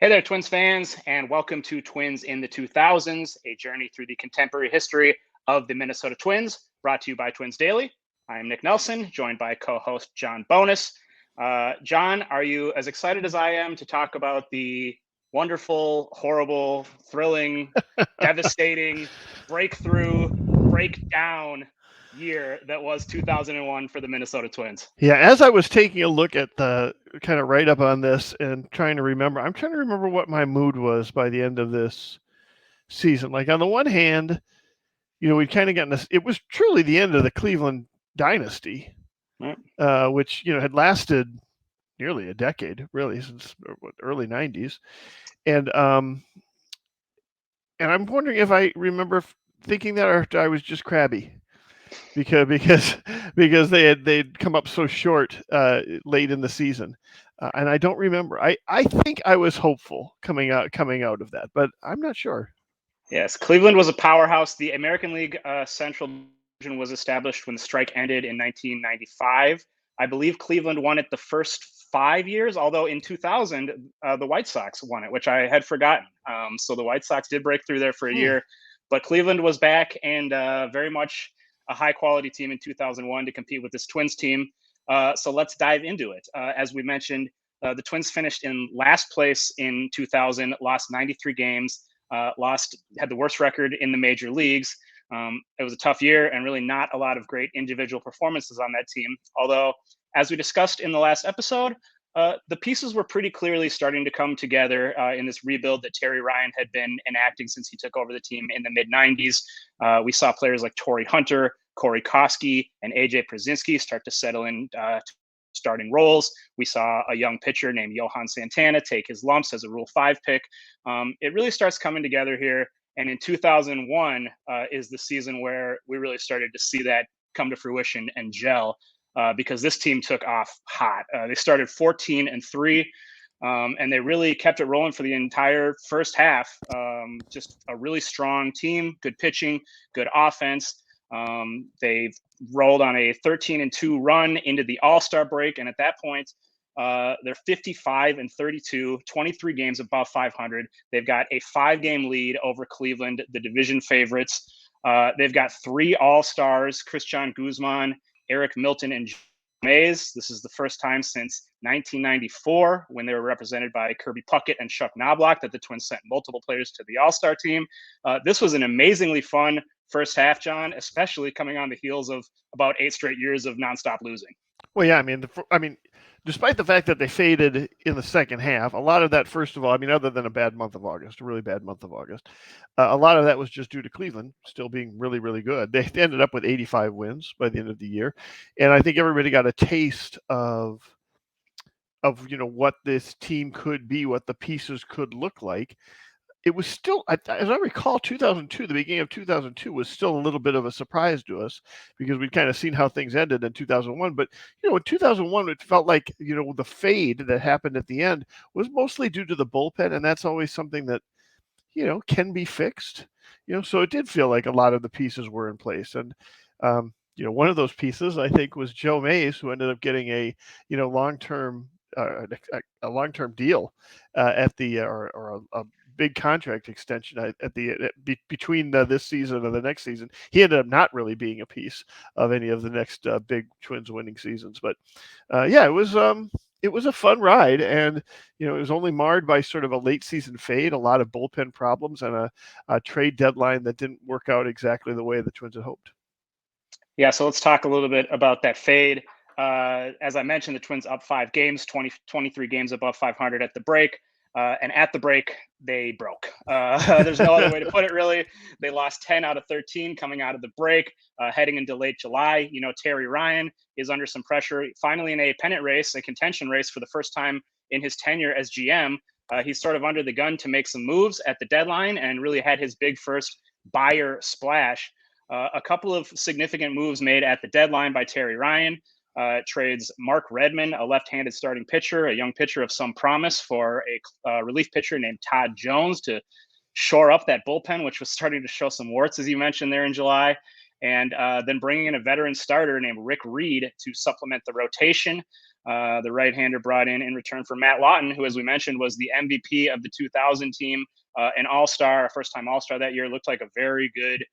Hey there, Twins fans, and welcome to Twins in the 2000s, a journey through the contemporary history of the Minnesota Twins, brought to you by Twins Daily. I am Nick Nelson, joined by co host John Bonus. John, are you as excited as I am to talk about the wonderful, horrible, thrilling, devastating, breakthrough, breakdown year that was 2001 for the Minnesota Twins? Yeah, as I was taking a look at the kind of write up on this and I'm trying to remember what my mood was by the end of this season. Like, on the one hand, we'd kind of gotten this, it was truly the end of the Cleveland dynasty, Right. which, had lasted nearly a decade, really, since early 90s. And, um, and I'm wondering if I remember thinking that, or if I was just crabby because because they'd come up so short late in the season, and I don't remember. I think I was hopeful coming out of that, but I'm not sure. Yes, Cleveland was a powerhouse. The American League Central Division was established when the strike ended in 1995. I believe Cleveland won it the first 5 years, although in 2000, the White Sox won it, which I had forgotten. So the White Sox did break through there for a Hmm. year, but Cleveland was back and very much a high quality team in 2001 to compete with this Twins team. So let's dive into it. As we mentioned, the Twins finished in last place in 2000, lost 93 games, had the worst record in the major leagues. It was a tough year and really not a lot of great individual performances on that team. Although, as we discussed in the last episode, the pieces were pretty clearly starting to come together in this rebuild that Terry Ryan had been enacting since he took over the team in the mid 90s. We saw players like Torrey Hunter, Corey Koski, and AJ Przinsky start to settle in starting roles. We saw a young pitcher named Johan Santana take his lumps as a Rule 5 pick. It really starts coming together here. And in 2001 is the season where we really started to see that come to fruition and gel because this team took off hot. They started 14-3. And they really kept it rolling for the entire first half. Just a really strong team, good pitching, good offense. They've rolled on a 13-2 run into the All-Star break, and at that point, they're 55-32, 23 games above 500. They've got a 5-game lead over Cleveland, the division favorites. They've got 3 All-Stars: Christian Guzman, Eric Milton, and Mays. This is the first time since 1994, when they were represented by Kirby Puckett and Chuck Knobloch, that the Twins sent multiple players to the All-Star team. This was an amazingly fun first half, John, especially coming on the heels of about 8 straight years of nonstop losing. Well, yeah, despite the fact that they faded in the second half, a lot of that, first of all, other than a bad month of August, a really bad month of August, a lot of that was just due to Cleveland still being really, really good. They ended up with 85 wins by the end of the year, and I think everybody got a taste of what this team could be, what the pieces could look like. It was still, as I recall, 2002, the beginning of 2002 was still a little bit of a surprise to us because we'd kind of seen how things ended in 2001. But, in 2001, it felt like, the fade that happened at the end was mostly due to the bullpen. And that's always something that, can be fixed. So it did feel like a lot of the pieces were in place. And, one of those pieces, I think, was Joe Mays, who ended up getting a, long-term a long-term deal at the or a big contract extension between this season and the next season. He ended up not really being a piece of any of the next big Twins winning seasons, but yeah, it was a fun ride, and it was only marred by sort of a late season fade, a lot of bullpen problems, and a trade deadline that didn't work out exactly the way the Twins had hoped. Yeah, so let's talk a little bit about that fade. As I mentioned, the Twins up 5 games, 23 games above 500 at the break. And at the break, they broke. There's no other way to put it, really. They lost 10 out of 13 coming out of the break, heading into late July. Terry Ryan is under some pressure, finally in a pennant race, a contention race for the first time in his tenure as GM. He's sort of under the gun to make some moves at the deadline and really had his big first buyer splash. A couple of significant moves made at the deadline by Terry Ryan. Trades Mark Redman, a left-handed starting pitcher, a young pitcher of some promise, for a relief pitcher named Todd Jones to shore up that bullpen, which was starting to show some warts, as you mentioned, there in July. And then bringing in a veteran starter named Rick Reed to supplement the rotation. the right-hander brought in return for Matt Lawton, who, as we mentioned, was the MVP of the 2000 team, an all-star, a first-time all-star that year. Looked like a very good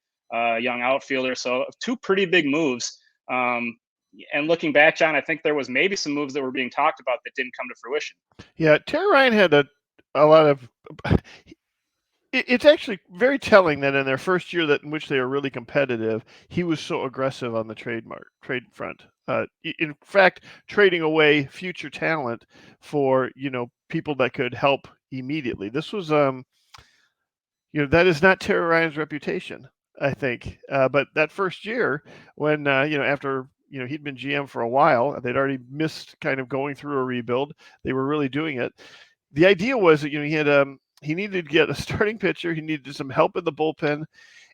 young outfielder. So two pretty big moves. And looking back, John, I think there was maybe some moves that were being talked about that didn't come to fruition. Yeah, Terry Ryan had a lot of. It's actually very telling that in their first year in which they were really competitive, he was so aggressive on the trade front. In fact, trading away future talent for people that could help immediately. This was that is not Terry Ryan's reputation, I think. But that first year, when after he'd been GM for a while, they'd already missed kind of going through a rebuild. They were really doing it. The idea was that he needed to get a starting pitcher. He needed some help in the bullpen.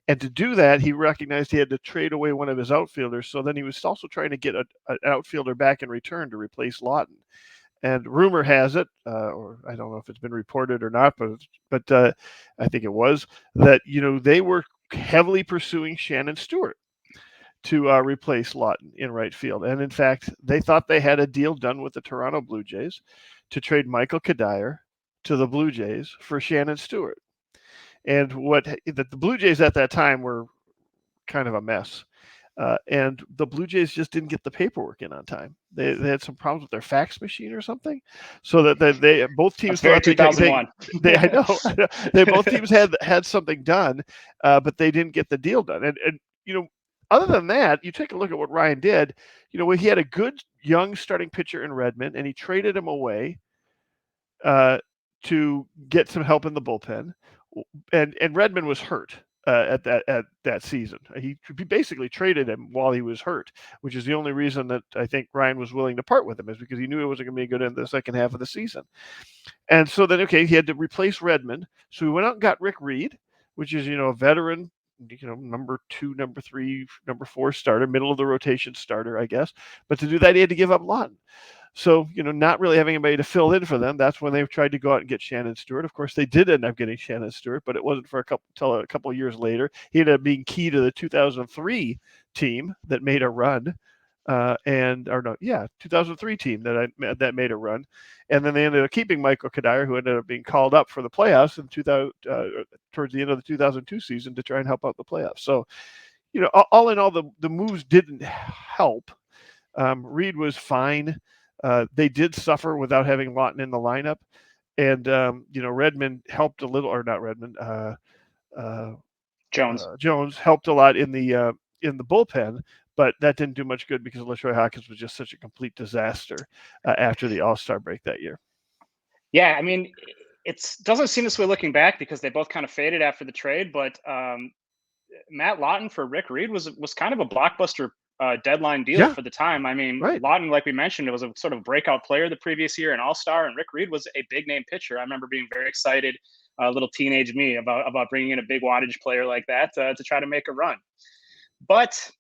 And to do that, he recognized he had to trade away one of his outfielders. So then he was also trying to get an outfielder back in return to replace Lawton. And rumor has it, or I don't know if it's been reported or not, but I think it was, that they were heavily pursuing Shannon Stewart to replace Lawton in right field. And in fact, they thought they had a deal done with the Toronto Blue Jays to trade Michael Kadire to the Blue Jays for Shannon Stewart. And the Blue Jays at that time were kind of a mess. And the Blue Jays just didn't get the paperwork in on time. They had some problems with their fax machine or something, so that they both teams thought 2001. I know they both teams had something done, but they didn't get the deal done. And other than that, you take a look at what Ryan did. He had a good young starting pitcher in Redmond, and he traded him away to get some help in the bullpen. And Redmond was hurt at that season. He basically traded him while he was hurt, which is the only reason that I think Ryan was willing to part with him, is because he knew it wasn't going to be good in the second half of the season. And so then, he had to replace Redmond. So he went out and got Rick Reed, which is, a veteran, number 2, number 3, number 4 starter, middle of the rotation starter, I guess. But to do that, he had to give up Lawton. So, not really having anybody to fill in for them, that's when they tried to go out and get Shannon Stewart. Of course, they did end up getting Shannon Stewart, but it wasn't for until a couple of years later. He ended up being key to the 2003 team that made a run, 2003 team that made a run, and then they ended up keeping Michael Kadire, who ended up being called up for the playoffs in towards the end of the 2002 season to try and help out the playoffs. So, all in all, the moves didn't help. Reed was fine. They did suffer without having Lawton in the lineup, and Redmond helped a little, or not Redmond. Jones helped a lot in the bullpen, but that didn't do much good because LaTroy Hawkins was just such a complete disaster after the All-Star break that year. Yeah, I mean, it doesn't seem this way looking back because they both kind of faded after the trade, but Matt Lawton for Rick Reed was kind of a blockbuster deadline deal for the time. I mean, right. Lawton, like we mentioned, it was a sort of breakout player the previous year, an all-star, and Rick Reed was a big name pitcher. I remember being very excited, little teenage me, about bringing in a big wattage player like that to try to make a run. But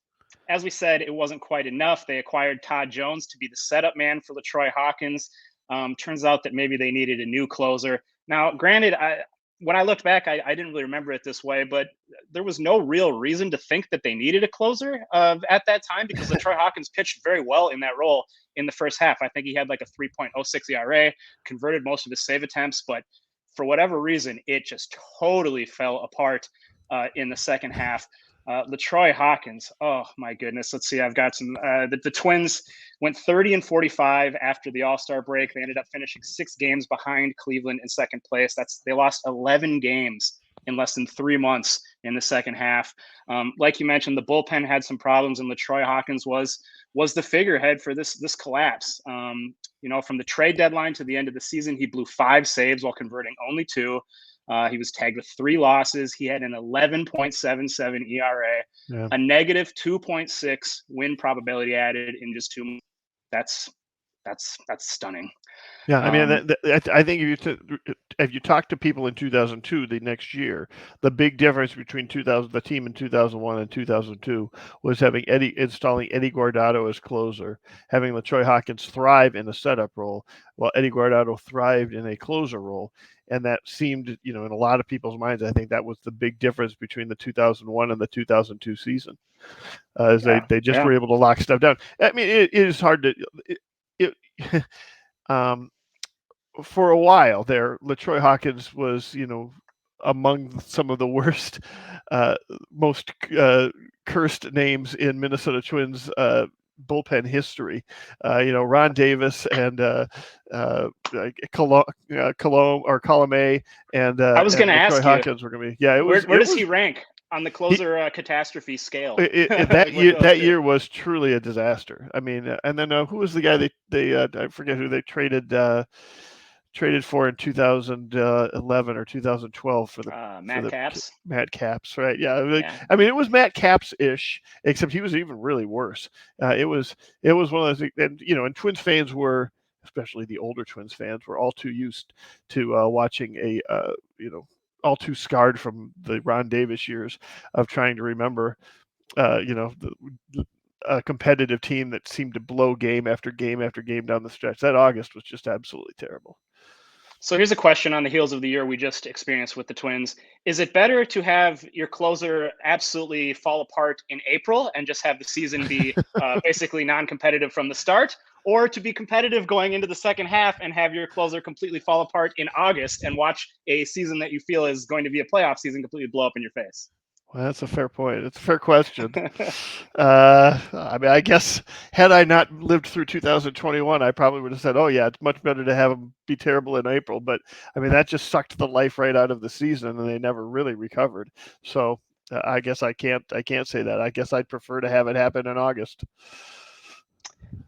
as we said, it wasn't quite enough. They acquired Todd Jones to be the setup man for LaTroy Hawkins. Turns out that maybe they needed a new closer. Now, granted, when I looked back, I didn't really remember it this way, but there was no real reason to think that they needed a closer at that time, because LaTroy Hawkins pitched very well in that role in the first half. I think he had like a 3.06 ERA, converted most of his save attempts, but for whatever reason, it just totally fell apart in the second half. LaTroy Hawkins, oh my goodness. Let's see, I've got some, the Twins went 30-45 after the All-Star break. They ended up finishing 6 games behind Cleveland in second place. They lost 11 games in less than 3 months in the second half. Like you mentioned, the bullpen had some problems, and LaTroy Hawkins was the figurehead for this collapse. From the trade deadline to the end of the season, he blew 5 saves while converting only 2. He was tagged with 3 losses. He had an 11.77 ERA, a negative 2.6 win probability added in just 2 months. That's stunning. Yeah, I mean, I think if you talk to people in 2002, the next year, the big difference between the team in 2001 and 2002 was installing Eddie Guardado as closer, having LaTroy Hawkins thrive in a setup role, while Eddie Guardado thrived in a closer role. And that seemed, in a lot of people's minds, I think that was the big difference between the 2001 and the 2002 season. They just were able to lock stuff down. I mean, it is hard to. um, for a while there, LaTroy Hawkins was, among some of the worst, most cursed names in Minnesota Twins bullpen history. Ron Davis and Colomé and I was going to LaTroy ask you, Hawkins were going to be. Yeah, where it does he was. rank on the closer catastrophe scale? That Like with year, those two? was truly a disaster. I mean, and then who was the guy they I forget who they traded for in 2011 or 2012 for Matt the Caps. Matt Caps, right? Yeah, Yeah. I mean, it was Matt Caps ish, except he was even really worse. It was one of those, and Twins fans were, especially the older Twins fans, were all too used to watching all too scarred from the Ron Davis years of trying to remember, a competitive team that seemed to blow game after game after game down the stretch. That August was just absolutely terrible. So here's a question on the heels of the year we just experienced with the Twins. Is it better to have your closer absolutely fall apart in April and just have the season be basically non competitive from the start? Or to be competitive going into the second half and have your closer completely fall apart in August and watch a season that you feel is going to be a playoff season completely blow up in your face? Well, that's a fair point. It's a fair question. I mean, I guess had I not lived through 2021, I probably would have said, "Oh yeah, it's much better to have them be terrible in April." But I mean, that just sucked the life right out of the season, and they never really recovered. So I guess I can't say that. I guess I'd prefer to have it happen in August.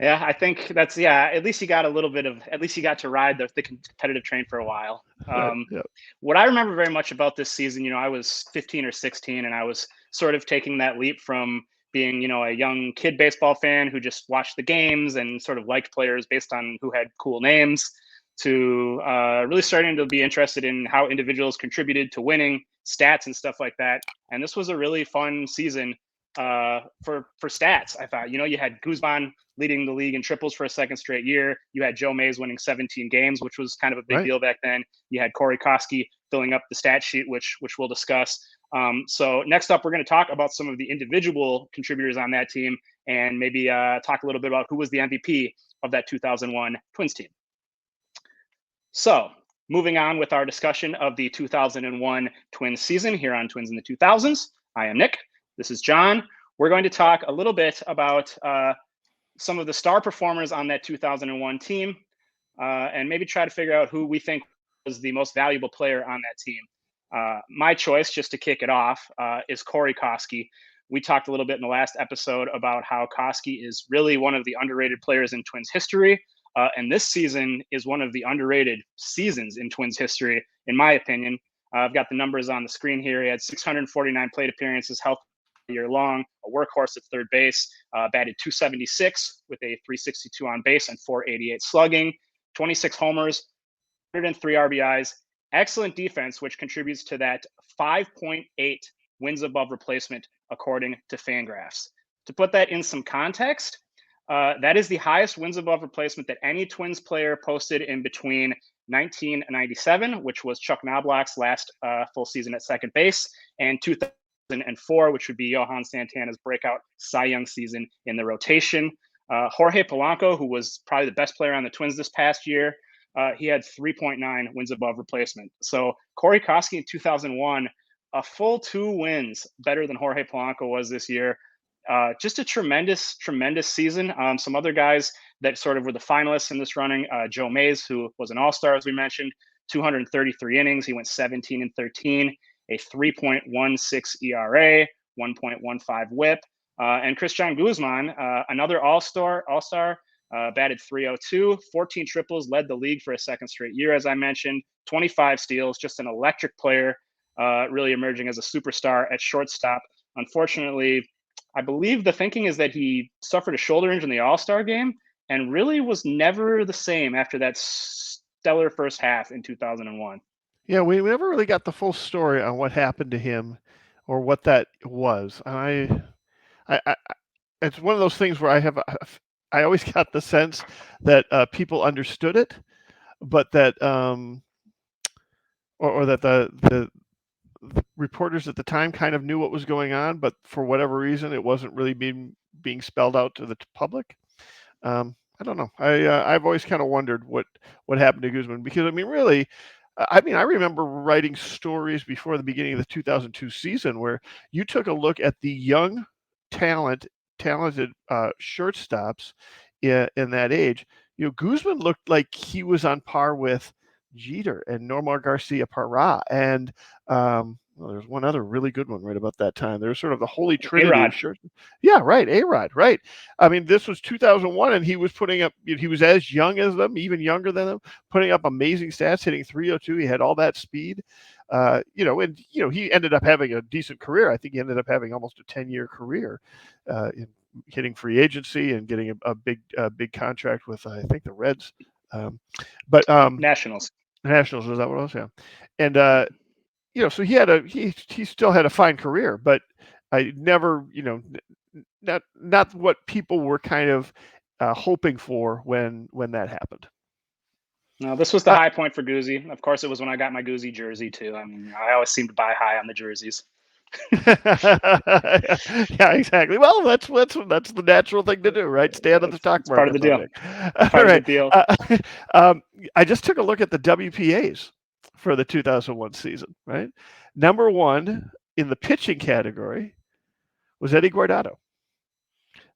Yeah, I think that's yeah. At least you got a little bit of. At least you got to ride the competitive train for a while. Right. Yeah. What I remember very much about this season, I was 15 or 16, and I was sort of taking that leap from being, a young kid baseball fan who just watched the games and sort of liked players based on who had cool names, to really starting to be interested in how individuals contributed to winning, stats and stuff like that. And this was a really fun season for stats. I thought, you had Guzman leading the league in triples for a second straight year. You had Joe Mays winning 17 games, which was kind of a big Right. deal back then. You had Corey Koski filling up the stat sheet, which we'll discuss. So next up, we're going to talk about some of the individual contributors on that team and maybe talk a little bit about who was the MVP of that 2001 Twins team. So moving on with our discussion of the 2001 Twins season here on Twins in the 2000s. I am Nick. This is John. We're going to talk a little bit about some of the star performers on that 2001 team and maybe try to figure out who we think was the most valuable player on that team. My choice, just to kick it off, is Corey Koski. We talked a little bit in the last episode about how Koski is really one of the underrated players in Twins history. And this season is one of the underrated seasons in Twins history, in my opinion. I've got the numbers on the screen here. He had 649 plate appearances, healthy year long, a workhorse at third base, batted 276 with a 362 on base and 488 slugging, 26 homers, 103 RBIs, excellent defense, which contributes to that 5.8 wins above replacement, according to Fangraphs. To put that in some context, that is the highest wins above replacement that any Twins player posted in between 1997, which was Chuck Knobloch's last full season at second base, and 2004, which would be Johan Santana's breakout Cy Young season in the rotation. Jorge Polanco, who was probably the best player on the Twins this past year, he had 3.9 wins above replacement. So Corey Koski in 2001, a full 2 wins better than Jorge Polanco was this year. Just a tremendous, tremendous season. Some other guys that sort of were the finalists in this running, Joe Mays, who was an all-star, as we mentioned, 233 innings. He went 17 and 13, a 3.16 ERA, 1.15 whip. And Christian Guzman, another all-star, batted 302, 14 triples, led the league for a second straight year, as I mentioned, 25 steals, just an electric player, really emerging as a superstar at shortstop. Unfortunately, I believe the thinking is that he suffered a shoulder injury in the All-Star game and really was never the same after that stellar first half in 2001. Yeah, we never really got the full story on what happened to him or what that was. I it's one of those things where I always got the sense that people understood it, but that or that the reporters at the time kind of knew what was going on, but for whatever reason, it wasn't really being spelled out to the public. I don't know. I've always kind of wondered what happened to Guzman, because I mean, really, I mean, I remember writing stories before the beginning of the 2002 season where you took a look at the young, talented shortstops in that age. You know, Guzman looked like he was on par with Jeter and Nomar Garcia Parra, and well, there's one other really good one right about that time. There was sort of the holy trinity A-Rod. of short. Yeah, right, A-Rod, right. I mean, this was 2001, and he was putting up. He was as young as them, even younger than them, putting up amazing stats, hitting 302. He had all that speed, and he ended up having a decent career. I think he ended up having almost a 10-year career, in hitting free agency and getting a big contract with, I think, the Reds, but Nationals. Nationals, was that what it was? Yeah, and so he still had a fine career, but I never, not what people were kind of hoping for when that happened. No, this was the Uh, high point for Goozy. Of course, it was when I got my Goozy jersey too. I mean, I always seem to buy high on the jerseys. yeah, exactly. Well, that's the natural thing to do, right? Stay out of the stock It's part of market the deal. someday. It's All part of the right. deal. Um, I just took a look at the WPAs for the 2001 season. Right, number one in the pitching category was Eddie Guardado.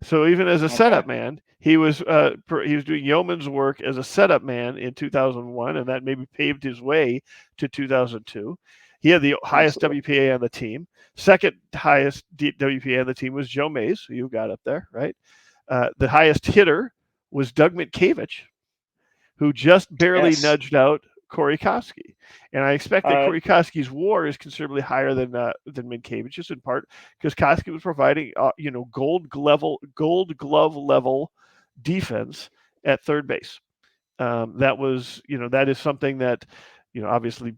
So even as a Okay. setup man, he was doing yeoman's work as a setup man in 2001, and that maybe paved his way to 2002. He had the highest Absolutely. WPA on the team. Second highest WPA on the team was Joe Mays, who you got up there, right? The highest hitter was Doug Mitkiewicz, who just barely Yes. nudged out Corey Koski. And I expect that Uh, Corey Koski's WAR is considerably higher than Minkiewicz's, in part because Koski was providing gold glove level defense at third base. That is something that obviously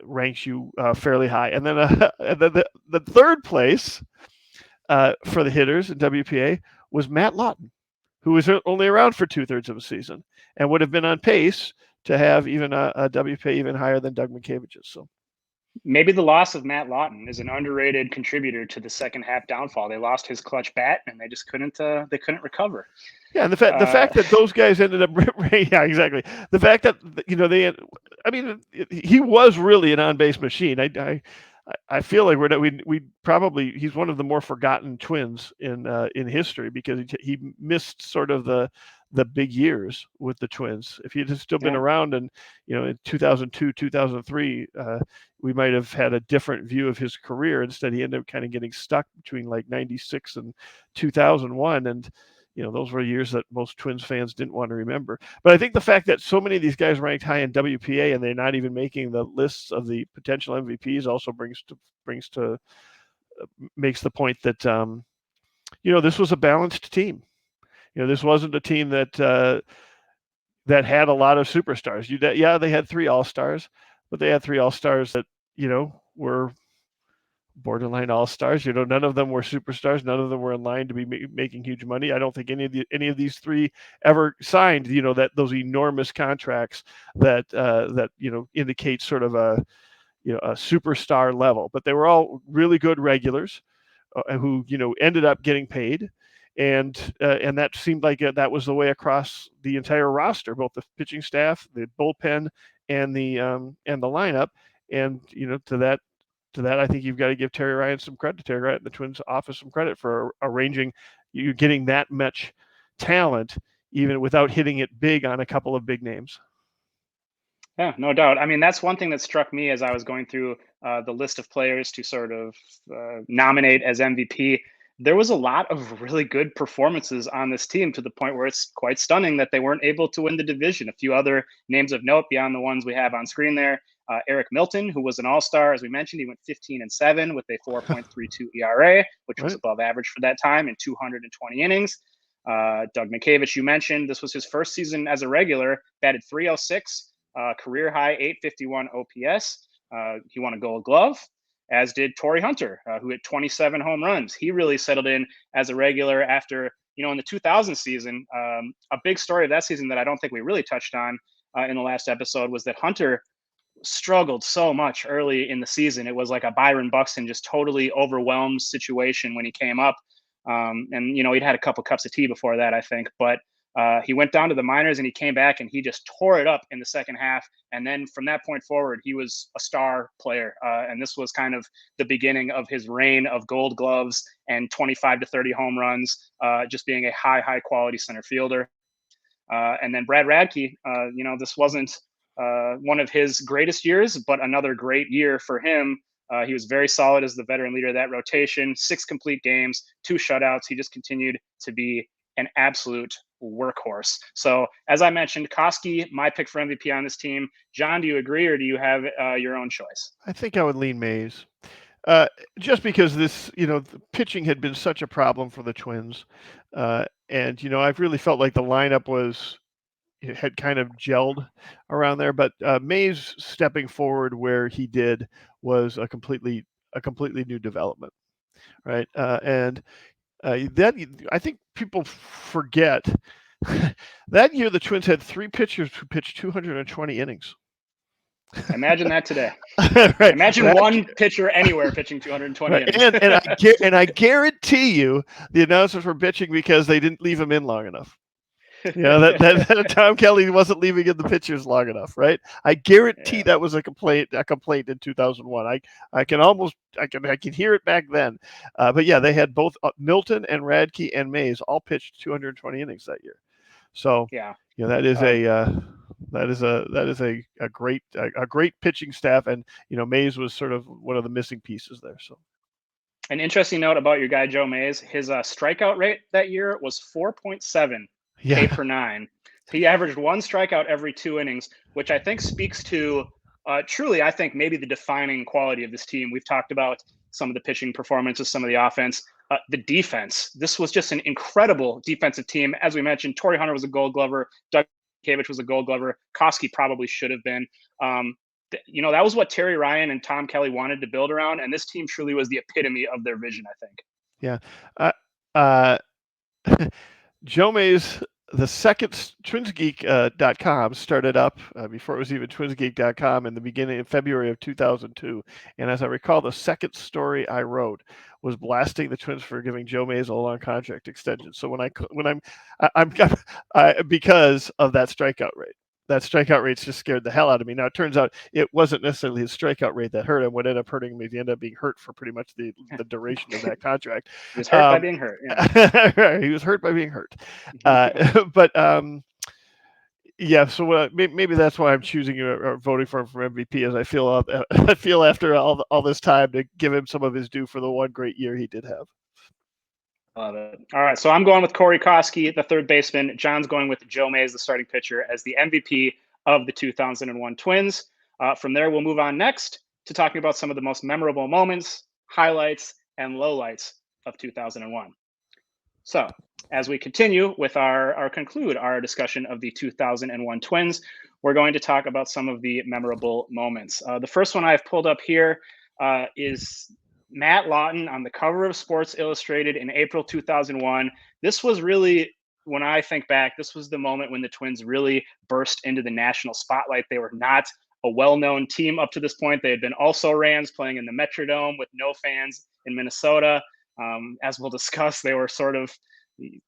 ranks you fairly high. And then the third place for the hitters in WPA was Matt Lawton, who was only around for 2/3 of a season and would have been on pace to have even a WPA even higher than Doug Minkiewicz's. So Maybe the loss of Matt Lawton is an underrated contributor to the second half downfall. They lost his clutch bat, and they just couldn't. They couldn't recover. yeah, and the Uh, fact that those guys ended up yeah, exactly. The fact that I mean, he was really an on base machine. I feel like we probably he's one of the more forgotten Twins in history, because he missed sort of the big years with the Twins. If he had still been yeah. around, and in 2002 2003, we might have had a different view of his career. Instead, he ended up kind of getting stuck between like 96 and 2001, and those were years that most Twins fans didn't want to remember. But I think the fact that so many of these guys ranked high in WPA and they're not even making the lists of the potential MVPs also makes the point that this was a balanced team. This wasn't a team that had a lot of superstars. They had 3 all-stars, but they had 3 all-stars that were borderline all-stars. None of them were superstars. None of them were in line to be making huge money. I don't think any of these 3 ever signed those enormous contracts that indicate sort of a superstar level. But they were all really good regulars who ended up getting paid, and that seemed like that was the way across the entire roster, both the pitching staff, the bullpen, and the lineup. And to that, I think you've got to give Terry Ryan some credit. Terry Ryan, the Twins office, some credit for arranging you getting that much talent, even without hitting it big on a couple of big names. Yeah, no doubt. I mean, that's one thing that struck me as I was going through the list of players to sort of nominate as MVP. There was a lot of really good performances on this team, to the point where it's quite stunning that they weren't able to win the division. A few other names of note beyond the ones we have on screen there. Eric Milton, who was an all-star, as we mentioned, he went 15-7 with a 4.32 ERA, which was Right? above average for that time in 220 innings. Doug Minkiewiczz, you mentioned, this was his first season as a regular, batted 306. Career high 851 OPS. He won a Gold Glove, as did Torrey Hunter, who hit 27 home runs. He really settled in as a regular after, in the 2000 season. A big story of that season that I don't think we really touched on in the last episode was that Hunter struggled so much early in the season. It was like a Byron Buxton just totally overwhelmed situation when he came up. And he'd had a couple cups of tea before that, I think. But He went down to the minors and he came back and he just tore it up in the second half. And then from that point forward, he was a star player. And this was kind of the beginning of his reign of Gold Gloves and 25 to 30 home runs, just being a high quality center fielder. And then Brad Radke, this wasn't one of his greatest years, but another great year for him. He was very solid as the veteran leader of that rotation, 6 complete games, 2 shutouts. He just continued to be an absolute workhorse. So as I mentioned, Koski, my pick for MVP on this team. John, do you agree or do you have your own choice? I think I would lean Mays. Just because this, the pitching had been such a problem for the Twins. And, I've really felt like the lineup had kind of gelled around there, but Mays stepping forward where he did was a completely new development, right? And that I think people forget that year the Twins had 3 pitchers who pitched 220 innings. Imagine that today. Right. Imagine one pitcher anywhere pitching 220 innings. And I guarantee you the announcers were bitching because they didn't leave him in long enough. That Tom Kelly wasn't leaving in the pitchers long enough, right? I guarantee that was a complaint in 2001. I can hear it back then. But yeah, they had both Milton and Radke and Mays all pitched 220 innings that year. So that is a great pitching staff, and Mays was sort of one of the missing pieces there. So. An interesting note about your guy Joe Mays: his strikeout rate that year was 4.7 K per 9. He averaged 1 strikeout every 2 innings, which I think speaks to truly, I think, maybe the defining quality of this team. We've talked about some of the pitching performances, some of the offense, the defense. This was just an incredible defensive team. As we mentioned, Torrey Hunter was a Gold Glover. Doug Kavich was a Gold Glover. Koski probably should have been. That was what Terry Ryan and Tom Kelly wanted to build around, and this team truly was the epitome of their vision, I think. Joe Mays, the second TwinsGeek.com started up before it was even TwinsGeek.com in the beginning of February of 2002. And as I recall, the second story I wrote was blasting the Twins for giving Joe Mays a long contract extension. So I'm because of that strikeout rate. That strikeout rate's just scared the hell out of me. Now, it turns out it wasn't necessarily his strikeout rate that hurt him. What ended up hurting him is he ended up being hurt for pretty much the duration of that contract. He was hurt by being hurt. Yeah. He was hurt by being hurt. So maybe that's why I'm choosing or voting for him for MVP, as I feel after all this time to give him some of his due for the one great year he did have. Love it. All right, so I'm going with Corey Koski, the third baseman. John's going with Joe Mays, the starting pitcher, as the MVP of the 2001 Twins. From there, we'll move on next to talking about some of the most memorable moments, highlights, and lowlights of 2001. So, as we continue with conclude our discussion of the 2001 Twins, we're going to talk about some of the memorable moments. The first one I've pulled up here is Matt Lawton on the cover of Sports Illustrated in April 2001. This was really, when I think back, this was the moment when the Twins really burst into the national spotlight. They were not a well-known team up to this point. They had been also Rams playing in the Metrodome with no fans in Minnesota. As we'll discuss, they were sort of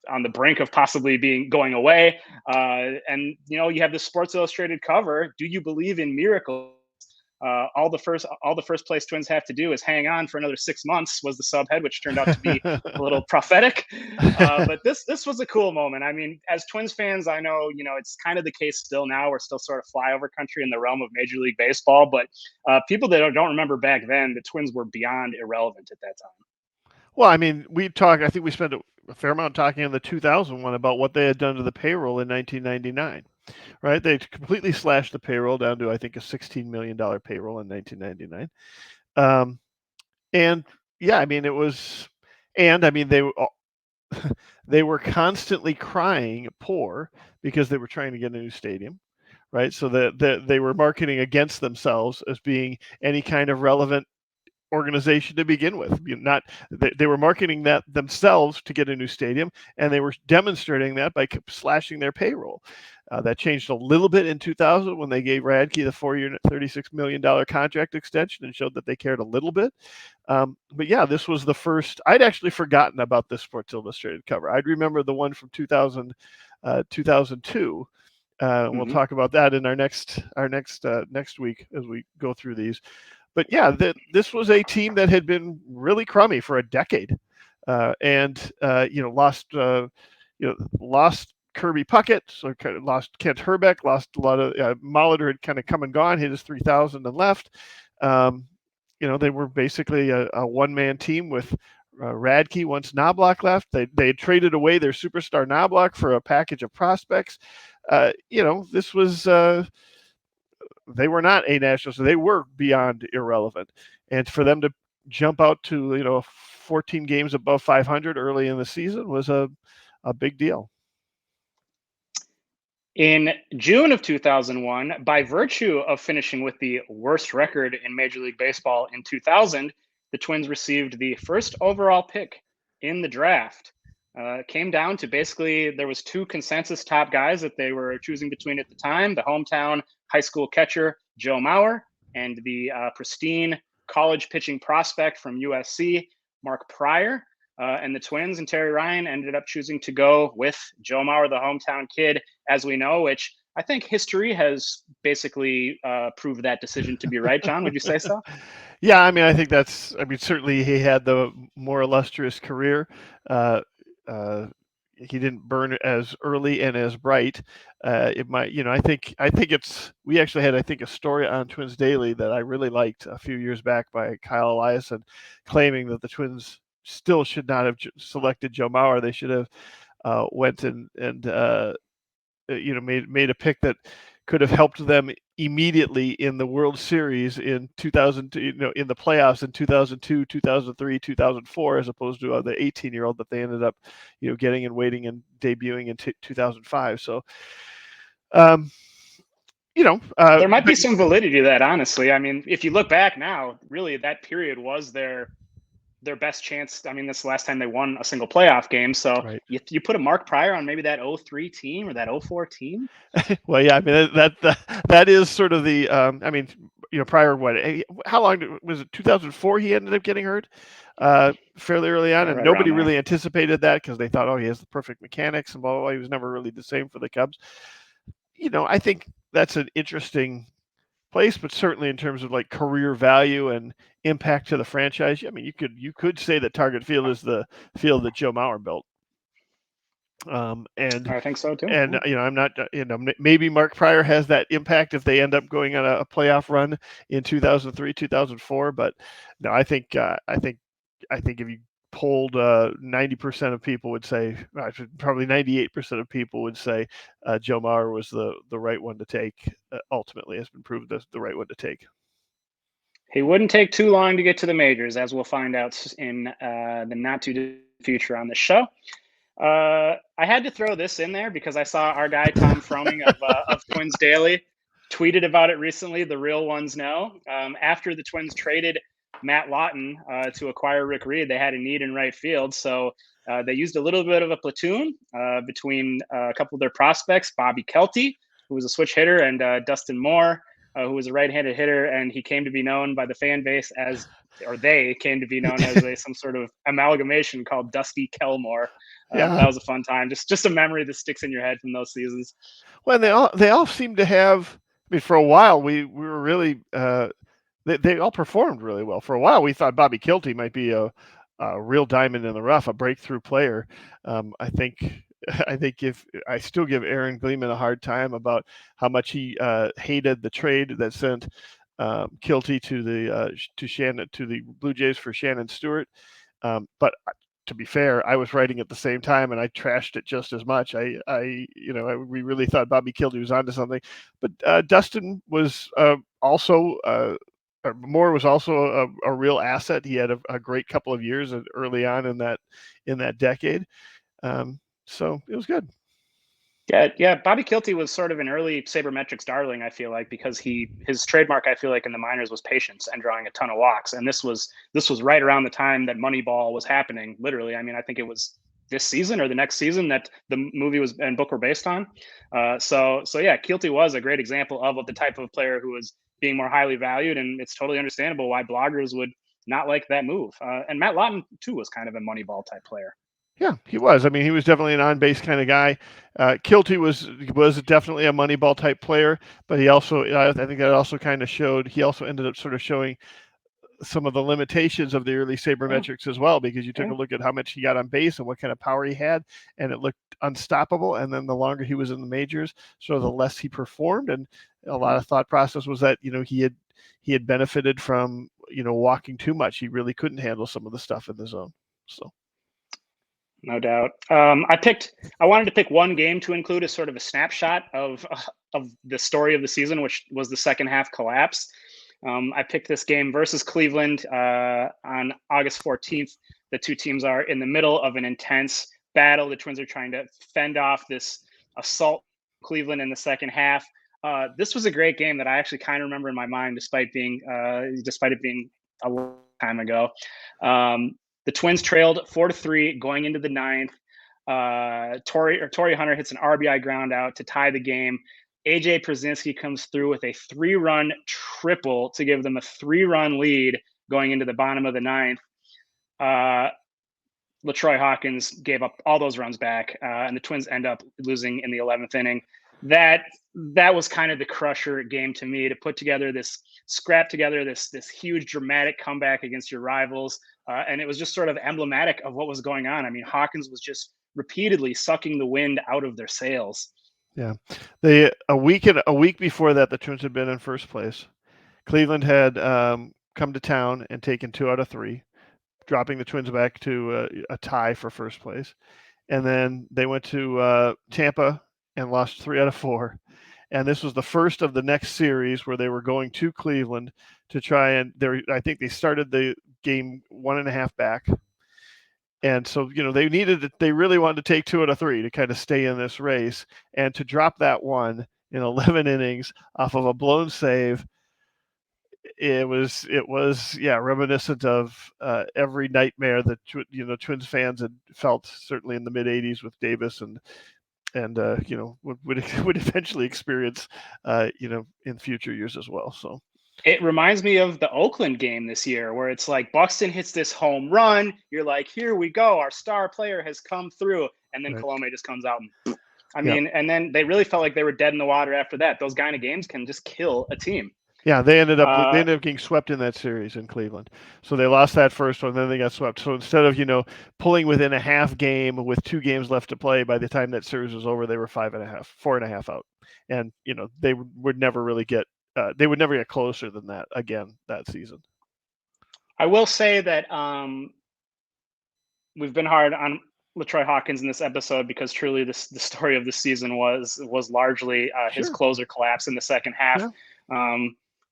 on the brink of possibly going away. And you have the Sports Illustrated cover. Do you believe in miracles? All the first place Twins have to do is hang on for another 6 months, was the subhead, which turned out to be a little prophetic. But this was a cool moment. I mean, as Twins fans, I know, it's kind of the case still now. We're still sort of flyover country in the realm of Major League Baseball. But people that don't remember back then, the Twins were beyond irrelevant at that time. Well, I mean, I think we spent a fair amount talking in the 2001 about what they had done to the payroll in 1999. Right, they completely slashed the payroll down to, I think, a $16 million payroll in 1999. And yeah, I mean, they were constantly crying poor because they were trying to get a new stadium, right? So they were marketing against themselves as being any kind of relevant organization to begin with. They were marketing that themselves to get a new stadium, and they were demonstrating that by slashing their payroll. That changed a little bit in 2000 when they gave Radke the 4-year, $36 million contract extension and showed that they cared a little bit. But yeah, this was the first. I'd actually forgotten about this Sports Illustrated cover. I'd remember the one from 2000 2002. We'll Mm-hmm. talk about that in our next week as we go through these. But yeah, this was a team that had been really crummy for a decade, and lost Kirby Puckett, so kind of lost Kent Herbeck, lost a lot of Molitor had kind of come and gone, hit his 3,000 and left. They were basically a one-man team with Radke once Knobloch left. They had traded away their superstar Knobloch for a package of prospects. This was they were not a national, so they were beyond irrelevant. And for them to jump out to 14 games above 500 early in the season was a big deal. In June of 2001, by virtue of finishing with the worst record in Major League Baseball in 2000, the Twins received the first overall pick in the draft. Came down to basically there was two consensus top guys that they were choosing between at the time: the hometown high school catcher Joe Mauer and the pristine college pitching prospect from USC Mark Pryor. And the Twins and Terry Ryan ended up choosing to go with Joe Mauer, the hometown kid, as we know, which I think history has basically proved that decision to be right. John, would you say so? Yeah, I mean, I think certainly he had the more illustrious career. Uh, uh, he didn't burn as early and as bright. It might, I think we actually had, I think, a story on Twins Daily that I really liked a few years back by Kyle Eliason, claiming that the Twins still should not have selected Joe Mauer. They should have went and made a pick that could have helped them immediately in the World Series in 2002, in the playoffs in 2002, 2003, 2004, as opposed to the 18-year-old that they ended up, getting and waiting and debuting in 2005. So, there might be some validity to that, honestly. I mean, if you look back now, really that period was their best chance. I mean, this is the last time they won a single playoff game. So right. you put a Mark Pryor on maybe that 03 team or that 04 team. Well, yeah, I mean that is sort of the. I mean, Pryor, how long was it? 2004 he ended up getting hurt, fairly early on, and Right around nobody there. really anticipated that because they thought, oh, he has the perfect mechanics and blah blah blah. He was never really the same for the Cubs. I think that's an interesting place, but certainly in terms of like career value and impact to the franchise, I mean, you could say that Target Field is the field that Joe Mauer built. And I think so too. and I'm not, maybe Mark Pryor has that impact if they end up going on a playoff run in 2003, 2004. But no, I think if you polled 90% of people would say, probably 98% of people would say Joe Mauer was the right one to take. Ultimately, has been proved the right one to take. He wouldn't take too long to get to the majors, as we'll find out in the not too distant future on the show. I had to throw this in there because I saw our guy Tom Froning of Twins Daily tweeted about it recently. The real ones know. After the Twins traded Matt Lawton to acquire Rick Reed, they had a need in right field, so they used a little bit of a platoon between a couple of their prospects, Bobby Kelty, who was a switch hitter, and Dustin Moore, who was a right-handed hitter, and he came to be known by the fan base as, or they came to be known as some sort of amalgamation called Dusty Kelmore. Yeah, that was a fun time. Just a memory that sticks in your head from those seasons. well, they all seem to have. I mean, for a while we were really they all performed really well. For a while we thought Bobby Kilty might be a real diamond in the rough, a breakthrough player. I think if I still give Aaron Gleeman a hard time about how much he hated the trade that sent Kilty to the Blue Jays for Shannon Stewart, but to be fair, I was writing at the same time and I trashed it just as much. We really thought Bobby Kilty was onto something, but Dustin was also. Moore was also a real asset. He had a great couple of years early on in that decade, so it was good. Yeah. Bobby Kilty was sort of an early sabermetrics darling, I feel like, because his trademark, I feel like, in the minors was patience and drawing a ton of walks. And this was right around the time that Moneyball was happening. Literally, I mean, I think it was this season or the next season that the movie and book were based on. So yeah, Kilty was a great example of the type of player who was being more highly valued, and it's totally understandable why bloggers would not like that move. And Matt Lawton too was kind of a Moneyball type player. Yeah, he was. I mean, he was definitely an on-base kind of guy. Kilty was definitely a Moneyball type player, but he also, I think that also kind of showed. He also ended up sort of showing some of the limitations of the early Yeah, sabermetrics as well, because you took yeah. a look at how much he got on base and what kind of power he had, and it looked unstoppable. And then the longer he was in the majors, so the less he performed. And a lot of thought process was that he had benefited from walking too much. He really couldn't handle some of the stuff in the zone. So No doubt. I wanted to pick one game to include as sort of a snapshot of the story of the season, which was the second half collapse. I picked this game versus Cleveland on August 14th. The two teams are in the middle of an intense battle. The Twins are trying to fend off this assault Cleveland in the second half. This was a great game that I actually kind of remember in my mind, despite it being a long time ago. Um, the Twins trailed 4-3 going into the ninth. Torrey Hunter hits an RBI ground out to tie the game. AJ Przinsky comes through with a 3-run triple to give them a 3-run lead going into the bottom of the ninth. LaTroy Hawkins gave up all those runs back, and the Twins end up losing in the 11th inning. That was kind of the crusher game to me, to scrap together this huge dramatic comeback against your rivals, and it was just sort of emblematic of what was going on. I mean, Hawkins was just repeatedly sucking the wind out of their sails. yeah, a week before that, the Twins had been in first place. Cleveland had come to town and taken 2 out of 3, dropping the Twins back to a tie for first place. And then they went to Tampa and lost 3 out of 4. And this was the first of the next series where they were going to Cleveland to try and I think they started the game 1.5 back. And so, they really wanted to take 2 out of 3 to kind of stay in this race, and to drop that one in 11 innings off of a blown save. It was reminiscent of every nightmare that Twins fans had felt, certainly in the mid '80s with Davis, and would eventually experience in future years as well. So It reminds me of the Oakland game this year, where it's like Buxton hits this home run. You're like, here we go. Our star player has come through. And then right, Colome just comes out and, I yeah, mean, and then they really felt like they were dead in the water after that. Those kind of games can just kill a team. yeah. They ended up Uh, getting swept in that series in Cleveland. So they lost that first one, then they got swept. So instead of pulling within a half game with 2 games left to play, by the time that series was over, they were 5.5, 4.5 out, and they would never really get. They would never get closer than that again that season. I will say that we've been hard on LaTroy Hawkins in this episode, because truly the story of the season was largely his Sure. closer collapse in the second half. Yeah.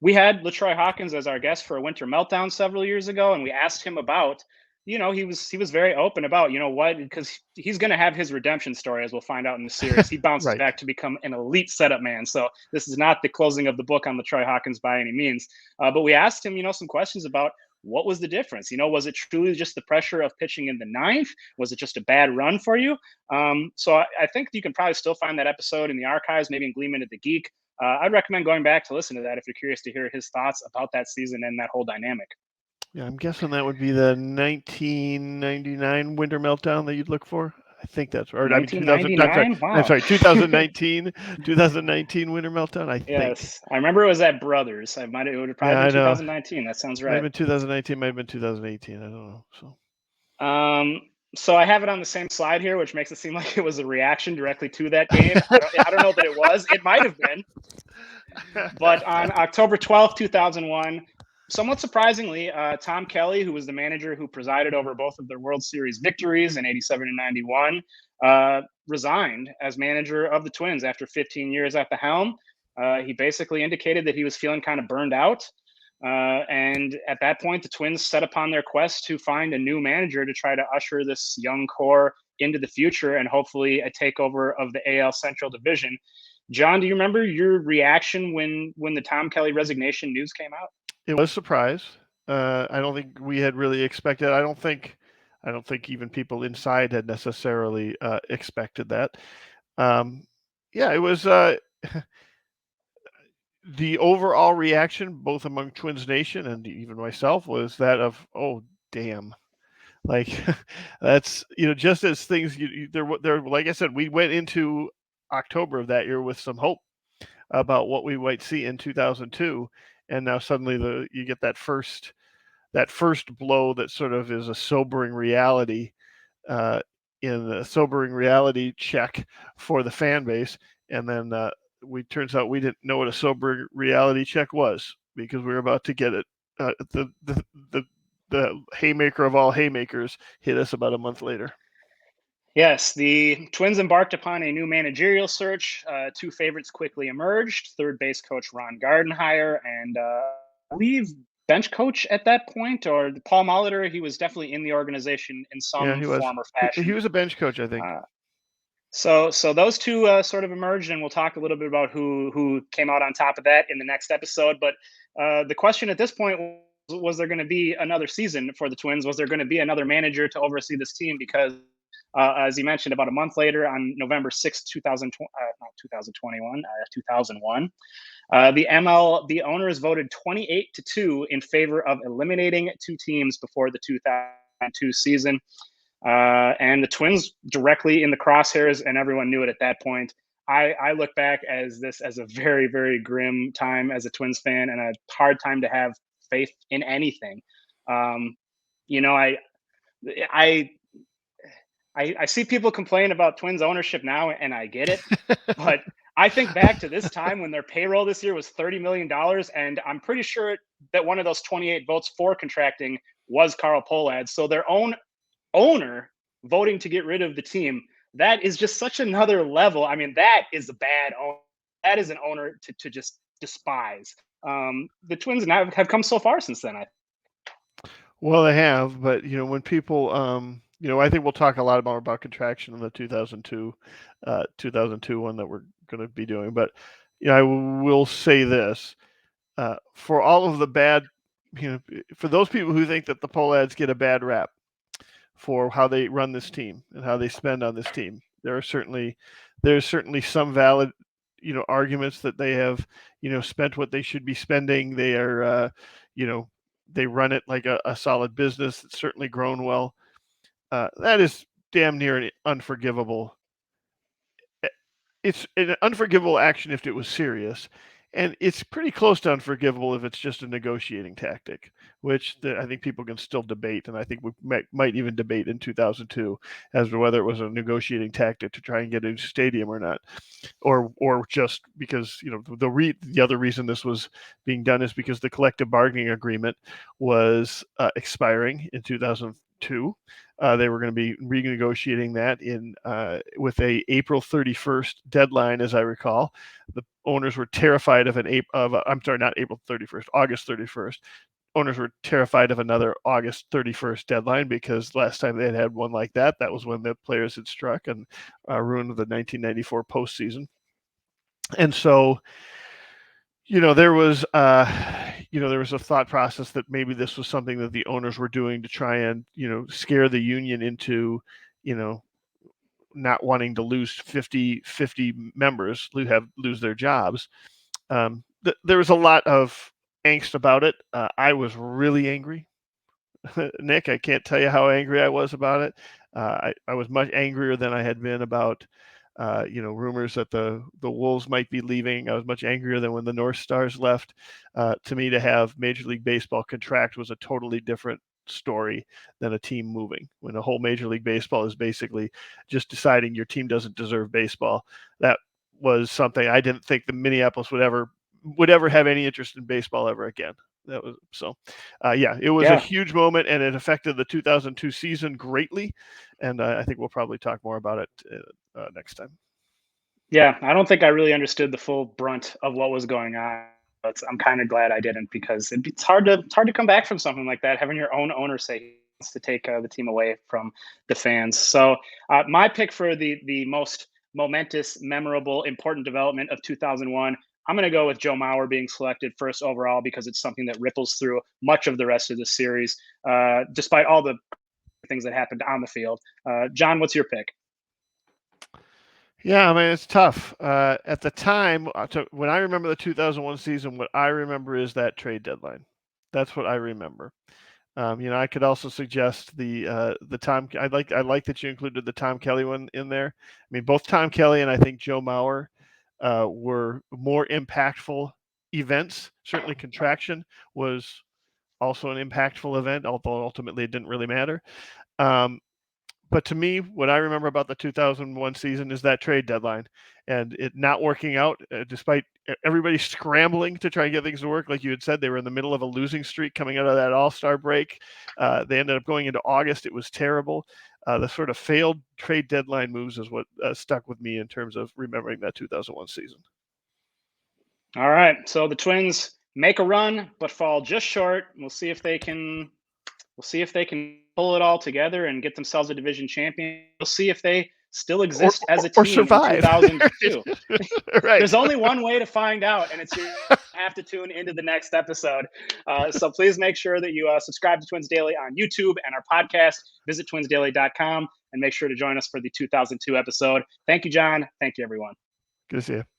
We had LaTroy Hawkins as our guest for a winter meltdown several years ago, and we asked him about, he was very open about, what, because he's going to have his redemption story, as we'll find out in the series. He bounces Right. back to become an elite setup man. So this is not the closing of the book on LaTroy Hawkins by any means. But we asked him, some questions about what was the difference. Was it truly just the pressure of pitching in the ninth? Was it just a bad run for you? So I think you can probably still find that episode in the archives, maybe in Gleeman at the Geek. I'd recommend going back to listen to that if you're curious to hear his thoughts about that season and that whole dynamic. Yeah, I'm guessing that would be the 1999 winter meltdown that you'd look for. I think that's right. I mean, 2000.1999? I'm Wow. sorry. 2019. 2019 winter meltdown. I think. Yes, I remember it was at Brothers. It would have probably Yeah, been I know. 2019. That sounds Might have right. been 2019. Might have been 2018. I don't know. So. So I have it on the same slide here, which makes it seem like it was a reaction directly to that game. I don't know that it was. It might have been. But on October 12th, 2001, somewhat surprisingly, Tom Kelly, who was the manager who presided over both of their World Series victories in '87 and '91, resigned as manager of the Twins after 15 years at the helm. He basically indicated that he was feeling kind of burned out. And at that point, the Twins set upon their quest to find a new manager to try to usher this young core into the future and hopefully a takeover of the AL Central Division. John, do you remember your reaction when the Tom Kelly resignation news came out? It was a surprise. I don't think we had really expected. I don't think even people inside had necessarily expected that. Yeah, it was. The overall reaction, both among Twins Nation and even myself, was that of, oh, damn. Like that's just as things there. Like I said, we went into October of that year with some hope about what we might see in 2002, and now suddenly you get that first blow that sort of is a sobering reality, uh, in the sobering reality check for the fan base, and then we turns out we didn't know what a sobering reality check was because we were about to get it. The haymaker of all haymakers hit us about a month later. Yes, the Twins embarked upon a new managerial search. Two favorites quickly emerged: third base coach Ron Gardenhire and I believe bench coach at that point, or Paul Molitor. He was definitely in the organization in Yeah, some he was. form or He fashion. was a bench coach, I think. Uh, so those two sort of emerged, and we'll talk a little bit about who came out on top of that in the next episode. But the question at this point was there going to be another season for the Twins? Was there going to be another manager to oversee this team? Because as you mentioned, about a month later, on November 6th, not 2021, 2001, the owners voted 28-2 in favor of eliminating two teams before the 2002 season. And the Twins directly in the crosshairs, and everyone knew it at that point. I look back as a very, very grim time as a Twins fan, and a hard time to have faith in anything. Um, you know, I I see people complain about Twins ownership now, and I get it. But I think back to this time when their payroll this year was $30 million, and I'm pretty sure that one of those 28 votes for contracting was Carl Pohlad. So their own owner voting to get rid of the team, that is just such another level. I mean, that is a bad owner. That is an owner to just despise. The Twins now have come so far since then. Well, they have, but when people, I think we'll talk a lot more about contraction in the 2002 one that we're going to be doing. But I will say this: for all of the bad, for those people who think that the Pohlads get a bad rap for how they run this team and how they spend on this team, there's certainly some valid, arguments that they have, spent what they should be spending. They are, they run it like a solid business. It's certainly grown well. That is damn near an unforgivable. It's an unforgivable action if it was serious, and it's pretty close to unforgivable if it's just a negotiating tactic, which I think people can still debate, and I think we might even debate in 2002 as to whether it was a negotiating tactic to try and get a stadium or not, or just because the other reason this was being done is because the collective bargaining agreement was expiring in 2002. They were going to be renegotiating that with a April 31st deadline, as I recall. The owners were terrified of I'm sorry, not April 31st, August 31st. Owners were terrified of another August 31st deadline because last time they had one like that was when the players had struck and ruined the 1994 postseason. And so, there was there was a thought process that maybe this was something that the owners were doing to try and scare the union into not wanting to lose 50 members, lose their jobs. There was a lot of angst about it. I was really angry. Nick, I can't tell you how angry I was about it. I was much angrier than I had been about rumors that the Wolves might be leaving. I was much angrier than when the North Stars left. To me, to have Major League Baseball contract was a totally different story than a team moving. When a whole Major League Baseball is basically just deciding your team doesn't deserve baseball, that was something I didn't think the Minneapolis would ever have any interest in baseball ever again. That was so. It was a huge moment, and it affected the 2002 season greatly. And I think we'll probably talk more about it next time. Yeah, I don't think I really understood the full brunt of what was going on. But I'm kind of glad I didn't, because it's hard to come back from something like that. Having your own owner say he wants to take the team away from the fans. So my pick for the most momentous, memorable, important development of 2001, I'm going to go with Joe Mauer being selected first overall, because it's something that ripples through much of the rest of the series, despite all the things that happened on the field. John, what's your pick? Yeah, I mean, it's tough. At the time, when I remember the 2001 season, what I remember is that trade deadline. That's what I remember. I could also suggest the Tom. I like that you included the Tom Kelly one in there. I mean, both Tom Kelly and I think Joe Mauer were more impactful events. Certainly, Contraction was also an impactful event, although ultimately it didn't really matter. But to me, what I remember about the 2001 season is that trade deadline and it not working out, despite everybody scrambling to try and get things to work. Like you had said, they were in the middle of a losing streak coming out of that All-Star break. They ended up going into August. It was terrible. The sort of failed trade deadline moves is what stuck with me in terms of remembering that 2001 season. All right. So the Twins make a run, but fall just short. We'll see if they can pull it all together and get themselves a division champion. We'll see if they still exist as a team survive. in 2002. Right. There's only one way to find out, and it's you have to tune into the next episode. So please make sure that you subscribe to Twins Daily on YouTube and our podcast. Visit twinsdaily.com and make sure to join us for the 2002 episode. Thank you, John. Thank you, everyone. Good to see you.